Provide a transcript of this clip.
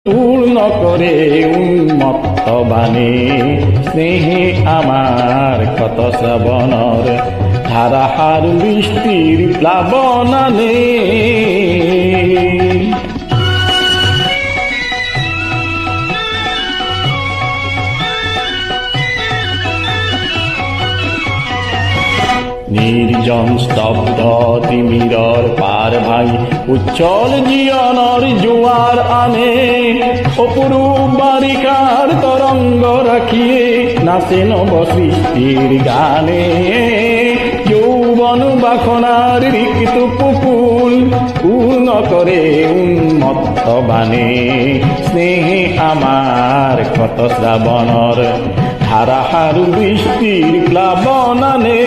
পূর্ণ করে উন্মত্ত বাণী স্নেহে আমার ক্ষত শ্রাবণর ধারাহার বৃষ্টির প্লাবনানে। নির্জন স্তব্ধ তিমিরর পার ভাই উচ্ছল জীবনর জোয়ার আনে। অপরূপ বারিকার তরঙ্গ রাখিয়ে নাচে নব সৃষ্টির গানে। যৌবন বাখনার রিক্ত পুকুল পূর্ণ করে উন্মত্ত বাণী স্নেহে আমার ক্ষত শ্রাবণর ধারাহার বৃষ্টির প্লাবনানে।